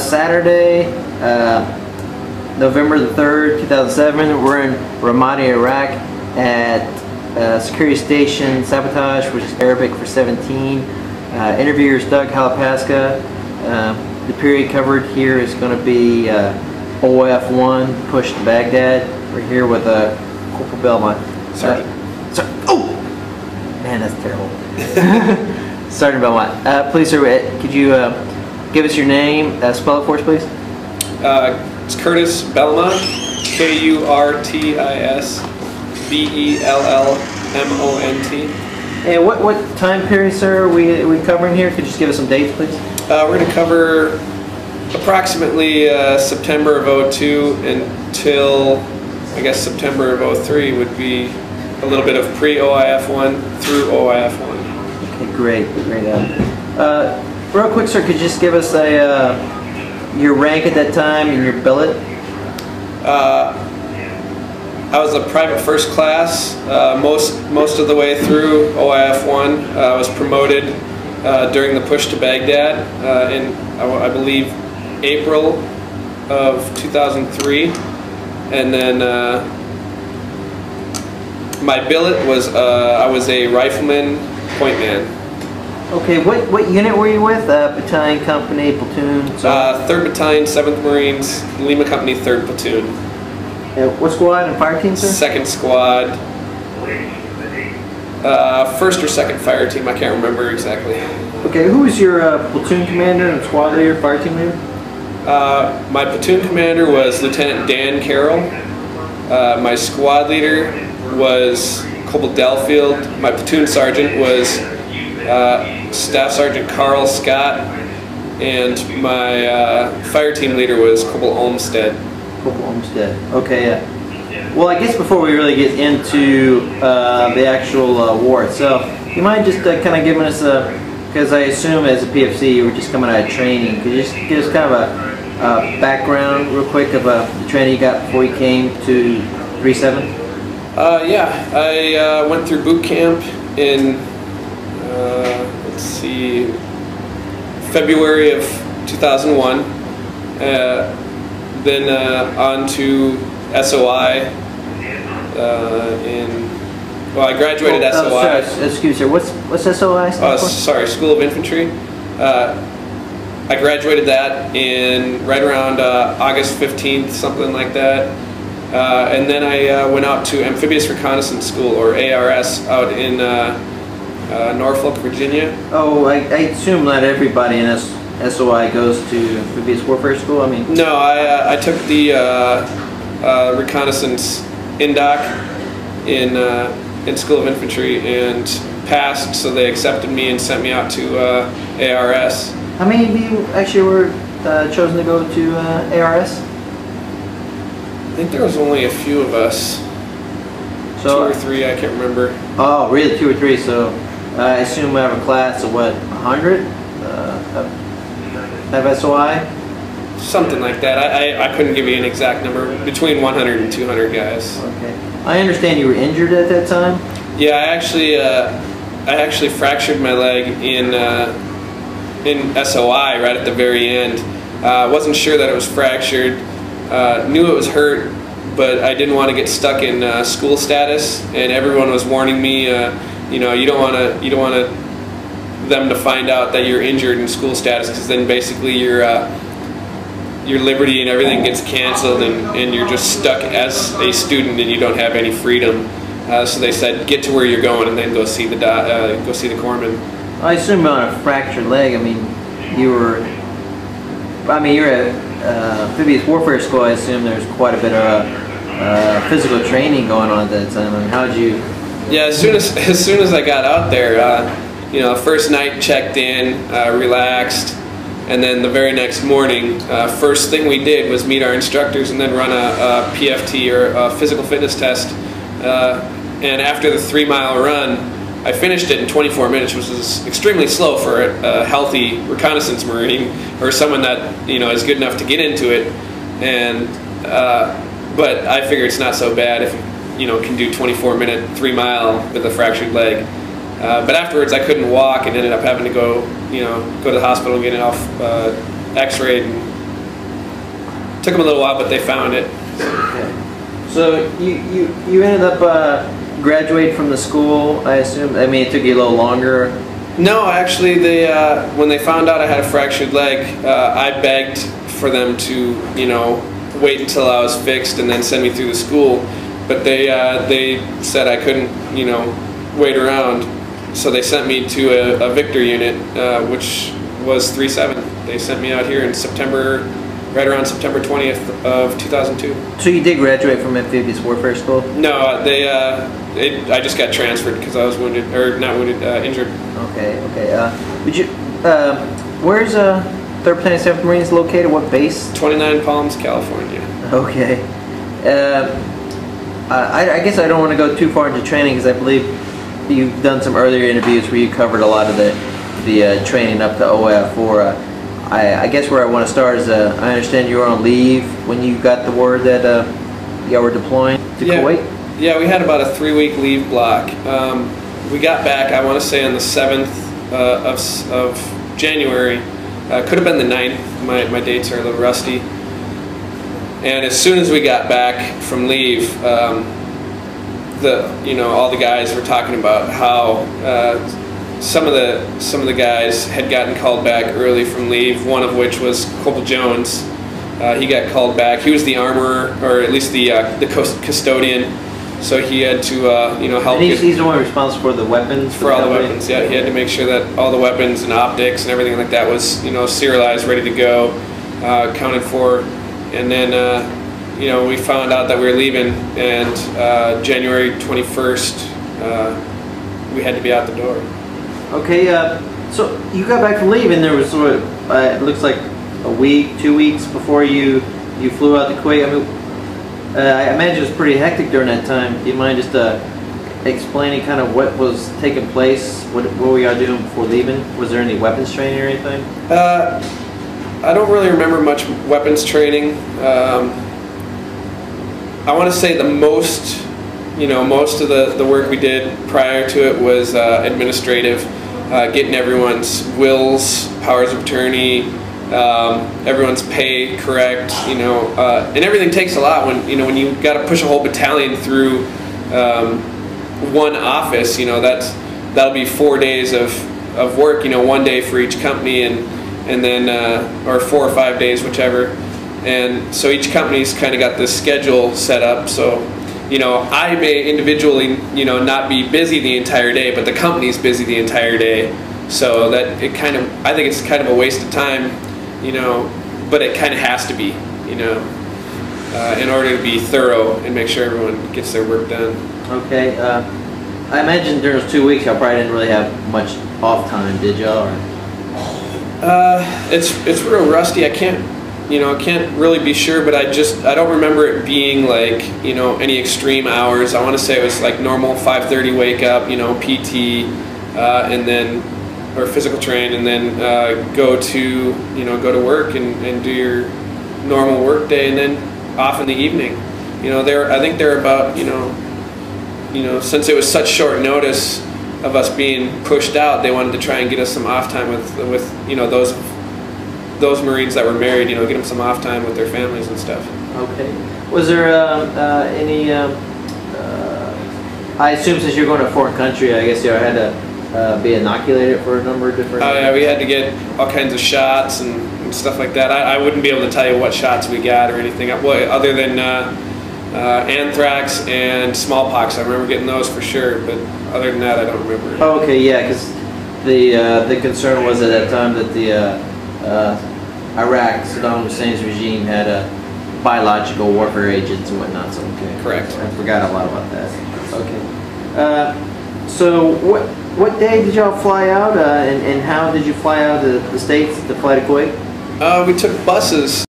Saturday, November the 3rd, 2007. We're in Ramadi, Iraq at Security Station Sabotage, which is Arabic for 17. Interviewer is Doug Halapaska. The period covered here is going to be OIF1, push to Baghdad. We're here with Corporal Bellmont. Sorry. Oh! Man, that's terrible. Sergeant Bellmont. Please, sir, could you give us your name? Spell it for us, please. It's Curtis Bellmont. KURTIS BELLMONT. And what time period, sir, are we covering here? Could you just give us some dates, please? We're going to cover approximately September of 02 until, I guess, September of 03 would be a little bit of pre-OIF1 through OIF1. Okay, great. Real quick, sir, could you just give us your rank at that time and your billet? I was a private first class most of the way through OIF1. I was promoted during the push to Baghdad in, I believe, April of 2003, and then my billet was I was a rifleman point man. Okay, what unit were you with? Battalion, company, platoon? 3rd Battalion, 7th Marines, Lima Company, 3rd Platoon. What squad and fire team, sir? 2nd Squad. 1st or 2nd Fire Team, I can't remember exactly. Okay, who was your platoon commander and squad leader, fire team leader? My platoon commander was Lieutenant Dan Carroll. My squad leader was Corporal Delfield. My platoon sergeant was Staff Sergeant Carl Scott. And my fire team leader was Corporal Olmstead. Corporal Olmstead. Okay, well, I guess before we really get into the actual war itself, you mind just kind of giving us because I assume as a PFC you were just coming out of training, could you just give us kind of a background real quick of the training you got before you came to 3-7? Yeah, I went through boot camp in, let's see, February of 2001. Then on to SOI well, I graduated SOI. Sorry, excuse me, what's SOI? Sorry, School of Infantry. I graduated that in right around August 15th, something like that. And then I went out to Amphibious Reconnaissance School, or ARS, out in Norfolk, Virginia. Oh, I assume not everybody in SOI goes to Amphibious Warfare School? I mean, no, I took the reconnaissance INDOC in School of Infantry and passed, so they accepted me and sent me out to ARS. How many of you actually were chosen to go to ARS? I think there was only a few of us. So, 2 or 3, I can't remember. Oh, really? 2 or 3? So I assume we have a class of what, 100? Have SOI? Something like that. I couldn't give you an exact number. Between 100 and 200 guys. Okay. I understand you were injured at that time? Yeah, I actually fractured my leg in SOI right at the very end. Wasn't sure that it was fractured. Knew it was hurt, but I didn't want to get stuck in school status. And everyone was warning me, you know, you don't want them to find out that you're injured in school status, because then basically your liberty and everything gets canceled, and you're just stuck as a student and you don't have any freedom. So they said, get to where you're going and then go see the corpsman. I assume on a fractured leg, I mean, you're at Amphibious Warfare School. I assume there's quite a bit of physical training going on at that time. I mean, how did you? Yeah, as soon as I got out there, you know, first night checked in, relaxed, and then the very next morning, first thing we did was meet our instructors and then run a PFT, or a physical fitness test. And after the 3-mile run, I finished it in 24 minutes, which was extremely slow for a healthy reconnaissance Marine, or someone that, you know, is good enough to get into it. And but I figure it's not so bad if you know can do 24-minute 3-mile with a fractured leg. But afterwards, I couldn't walk and ended up having to go to the hospital and get it off X-rayed. Took them a little while, but they found it. Okay. So you ended up graduating from the school, I assume? I mean, it took you a little longer? No, actually, they when they found out I had a fractured leg, I begged for them to, wait until I was fixed and then send me through the school. But they said I couldn't, wait around. So they sent me to a Victor unit, which was 3-7. They sent me out here in September, right around September 20th of 2002. So you did graduate from Amphibious Warfare School? No, I just got transferred because I was wounded, or not wounded, injured. Okay. Would you? Where's 3rd Battalion 7th Marines located? What base? 29 Palms, California. Okay. I guess I don't want to go too far into training because I believe you've done some earlier interviews where you covered a lot of the training up to OIF1. I guess where I want to start is I understand you were on leave when you got the word that y'all were deploying to Kuwait? Yeah, we had about a 3-week leave block. We got back, I want to say, on the 7th of January. Could have been the 9th. My dates are a little rusty. And as soon as we got back from leave, all the guys were talking about how some of the guys had gotten called back early from leave. One of which was Corporal Jones. He got called back. He was the armorer, or at least the custodian. So he had to help. And he's the one responsible for the weapons. For all the weapons, yeah. He had to make sure that all the weapons and optics and everything like that was serialized, ready to go, accounted for. And then we found out that we were leaving, and January 21st we had to be out the door. Okay, so you got back from leave, and there was sort of it looks like a week, 2 weeks before you flew out to Kuwait. I mean, I imagine it was pretty hectic during that time. Do you mind just explaining kind of what was taking place? What were y'all doing before leaving? Was there any weapons training or anything? I don't really remember much weapons training. I want to say the most of the work we did prior to it was administrative, getting everyone's wills, powers of attorney, everyone's pay correct, and everything takes a lot when you got to push a whole battalion through one office. That'll be 4 days of work. 1 day for each company, and then or 4 or 5 days, whichever. And so each company's kind of got this schedule set up. So I may individually not be busy the entire day, but the company's busy the entire day. So that I think it's kind of a waste of time. But it kind of has to be, in order to be thorough and make sure everyone gets their work done. Okay. I imagine during those 2 weeks y'all probably didn't really have much off time, did y'all? It's real rusty. I can't really be sure, but I don't remember it being like any extreme hours. I want to say it was like normal 5:30 wake up, PT, and then or physical train, and then go to work and do your normal work day, and then off in the evening. I think they're about since it was such short notice of us being pushed out, they wanted to try and get us some off time with those Marines that were married. Get them some off time with their families and stuff. Okay. Was there any? I assume since you're going to a foreign country, I guess you had to be inoculated for a number of different... Oh yeah, we had to get all kinds of shots and stuff like that. I wouldn't be able to tell you what shots we got or anything, other than anthrax and smallpox. I remember getting those for sure, but other than that, I don't remember. Oh, okay, yeah, because the concern was at that time that the Iraq, Saddam Hussein's regime had biological warfare agents and whatnot. So okay, correct. I forgot a lot about that. Okay. So what day did y'all fly out, and how did you fly out of the States to fly to Kuwait? We took buses.